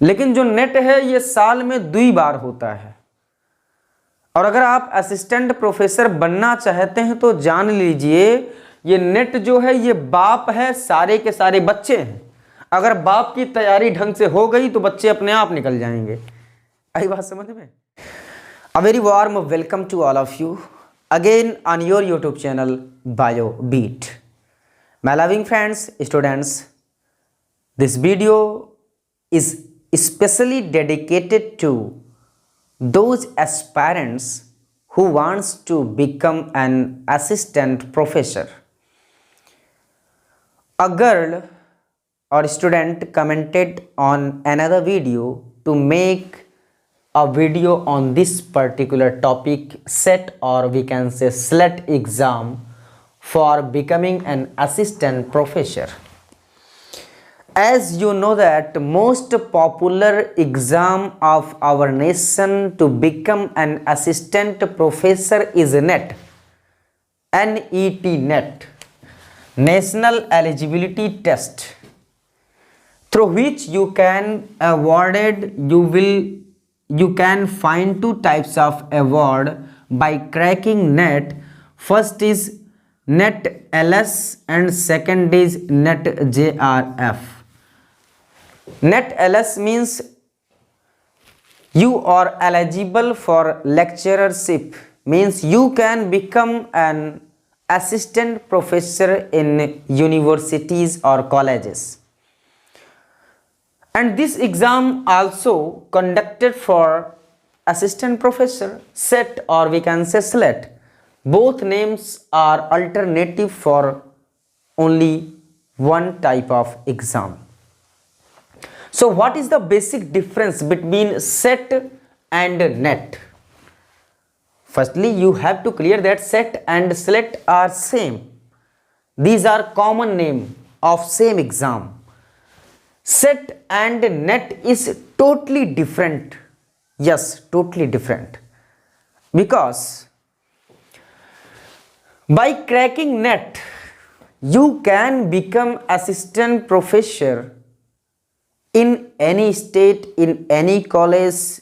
लेकिन जो नेट है ये साल में 2 बार होता है। और अगर आप असिस्टेंट प्रोफेसर बनना चाहते हैं तो जान लीजिए ये नेट जो है ये बाप है, सारे के सारे बच्चे हैं। अगर बाप की तैयारी ढंग से हो गई तो बच्चे अपने आप निकल जाएंगे। आई बात समझ में? A very warm welcome to all of you again on your YouTube channel bio beat. My loving friends, students, this video is especially dedicated to those aspirants who wants to become an assistant professor. A girl or student commented on another video to make a video on this particular topic, set or we can say SLET exam for becoming an assistant professor. As you know that most popular exam of our nation to become an assistant professor is NET, NET, National Eligibility Test, through which you can find 2 types of award by cracking NET. First is NET LS and second is NET JRF. NET LS means you are eligible for lecturership, means you can become an assistant professor in universities or colleges. And this exam also conducted for assistant professor, SET or we can say SLET. Both names are alternative for only one type of exam. So what is the basic difference between SET and NET? Firstly, you have to clear that SET and SLET are same. These are common name of same exam. SET and NET is totally different. Yes, totally different. Because by cracking NET, you can become assistant professor in any state, in any college,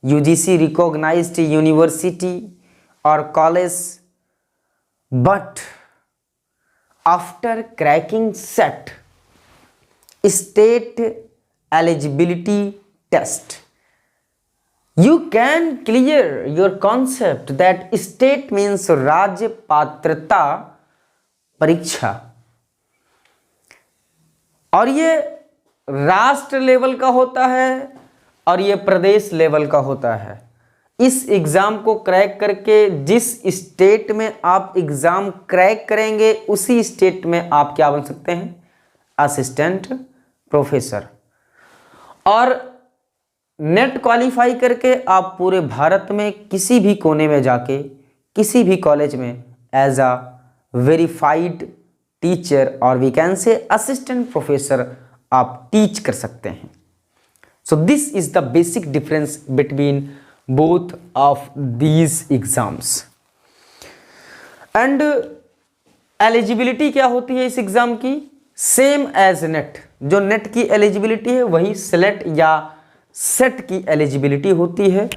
UGC recognized university or college. But after cracking SET, state eligibility test, you can clear your concept that state means राज्य पात्रता परीक्षा, और ये राष्ट्र level का होता है और ये प्रदेश लेवल का होता है। इस एग्जाम को क्रैक करके जिस स्टेट में आप एग्जाम क्रैक करेंगे उसी स्टेट में आप क्या बन सकते हैं? Assistant professor. और नेट क्वालिफाई करके आप पूरे भारत में किसी भी कोने में जाके किसी भी कॉलेज में एज अ वेरीफाइड टीचर और we can say assistant professor आप टीच कर सकते हैं। So this is the basic difference between both of these exams. And eligibility क्या होती है इस एग्जाम की? Same as NET. जो नेट की एलिजिबिलिटी है वही स्लेट या सेट की एलिजिबिलिटी होती है।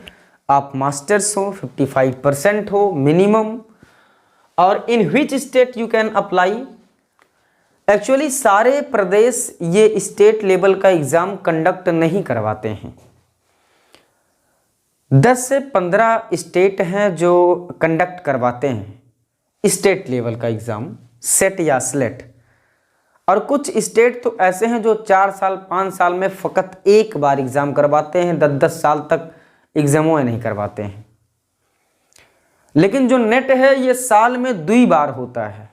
आप मास्टर्स हो, 55% हो मिनिमम, और in which state you can apply. Actually सारे प्रदेश ये स्टेट लेवल का एग्जाम कंडक्ट नहीं करवाते हैं। 10 से 15 स्टेट हैं जो कंडक्ट करवाते हैं स्टेट लेवल का एग्जाम, सेट या स्लेट। और कुछ स्टेट तो ऐसे हैं जो 4 साल 5 साल में फकत एक बार एग्जाम करवाते हैं, 10-10 साल तक एग्जामों नहीं करवाते हैं। लेकिन जो नेट है ये साल में 2 बार होता है।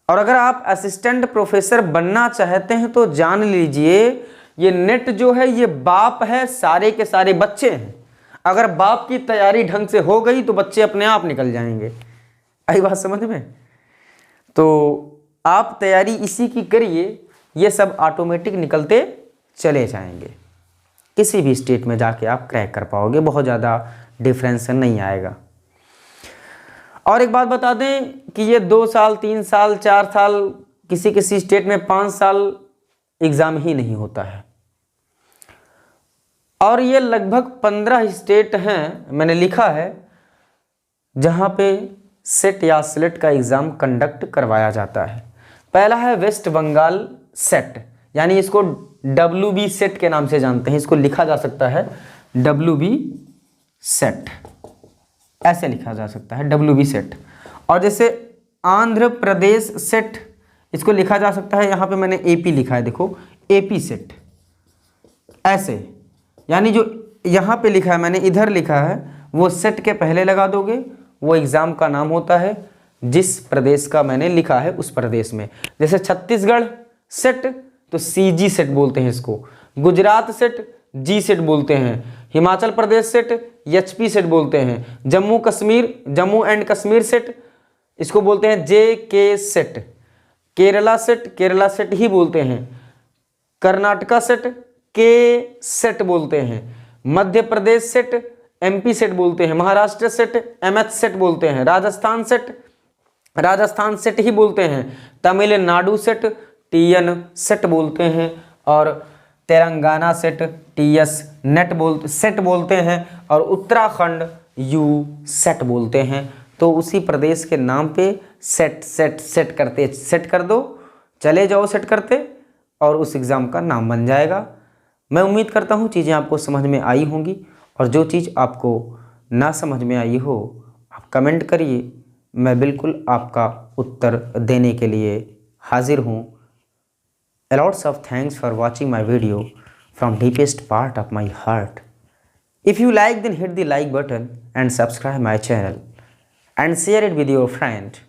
और अगर आप असिस्टेंट प्रोफेसर बनना चाहते हैं तो जान लीजिए ये नेट जो है ये बाप है, सारे के सारे बच्चे हैं। अगर बाप की तैयारी ढंग से हो गई तो बच्चे अपने आप निकल जाएंगे। आई बात समझ में? तो आप तैयारी इसी की करिए, ये सब ऑटोमेटिक निकलते चले जाएंगे। किसी भी स्टेट में जाके आप क्रैक कर पाओगे, बहुत ज़्यादा डिफरेंस नहीं आएगा। और एक बात बता दें कि ये 2 साल 3 साल 4 साल, किसी किसी स्टेट में 5 साल एग्ज़ाम ही नहीं होता है। और ये लगभग 15 स्टेट हैं, मैंने लिखा है, जहाँ पे सेट या स्लेट का एग्ज़ाम कंडक्ट करवाया जाता है। पहला है वेस्ट बंगाल सेट, यानी इसको WB सेट के नाम से जानते हैं। इसको लिखा जा सकता है WB सेट, ऐसे लिखा जा सकता है WB सेट। और जैसे आंध्र प्रदेश सेट, इसको लिखा जा सकता है, यहाँ पे मैंने AP लिखा है, देखो AP सेट, ऐसे। यानी जो यहाँ पे लिखा है मैंने, इधर लिखा है, वो सेट के पहले लगा दोगे, वो एग्ज़ाम का नाम होता है जिस प्रदेश का मैंने लिखा है उस प्रदेश में। जैसे छत्तीसगढ़ सेट तो CG सेट बोलते हैं इसको, गुजरात सेट G सेट बोलते हैं, Himachal Pradesh set HP set बोलते हैं, जम्मू एंड कश्मीर सेट इसको बोलते हैं JK सेट, केरला सेट ही बोलते हैं, कर्नाटका सेट K सेट बोलते हैं, Madhya Pradesh set MP set बोलते हैं, महाराष्ट्र सेट MH सेट बोलते हैं, राजस्थान सेट ही बोलते हैं, तमिलनाडु सेट TN सेट बोलते हैं, और तेलंगाना सेट TS सेट बोलते हैं, और उत्तराखंड U सेट बोलते हैं। तो उसी प्रदेश के नाम पे सेट करते, सेट कर दो, चले जाओ सेट करते, और उस एग्ज़ाम का नाम बन जाएगा। मैं उम्मीद करता हूँ चीज़ें आपको समझ में आई होंगी, और जो चीज़ आपको ना समझ में आई हो आप कमेंट करिए, मैं बिल्कुल आपका उत्तर देने के लिए हाजिर हूँ। Lots of thanks for watching my video from deepest part of my heart. If you like, then hit the like button and subscribe my channel and share it with your friend.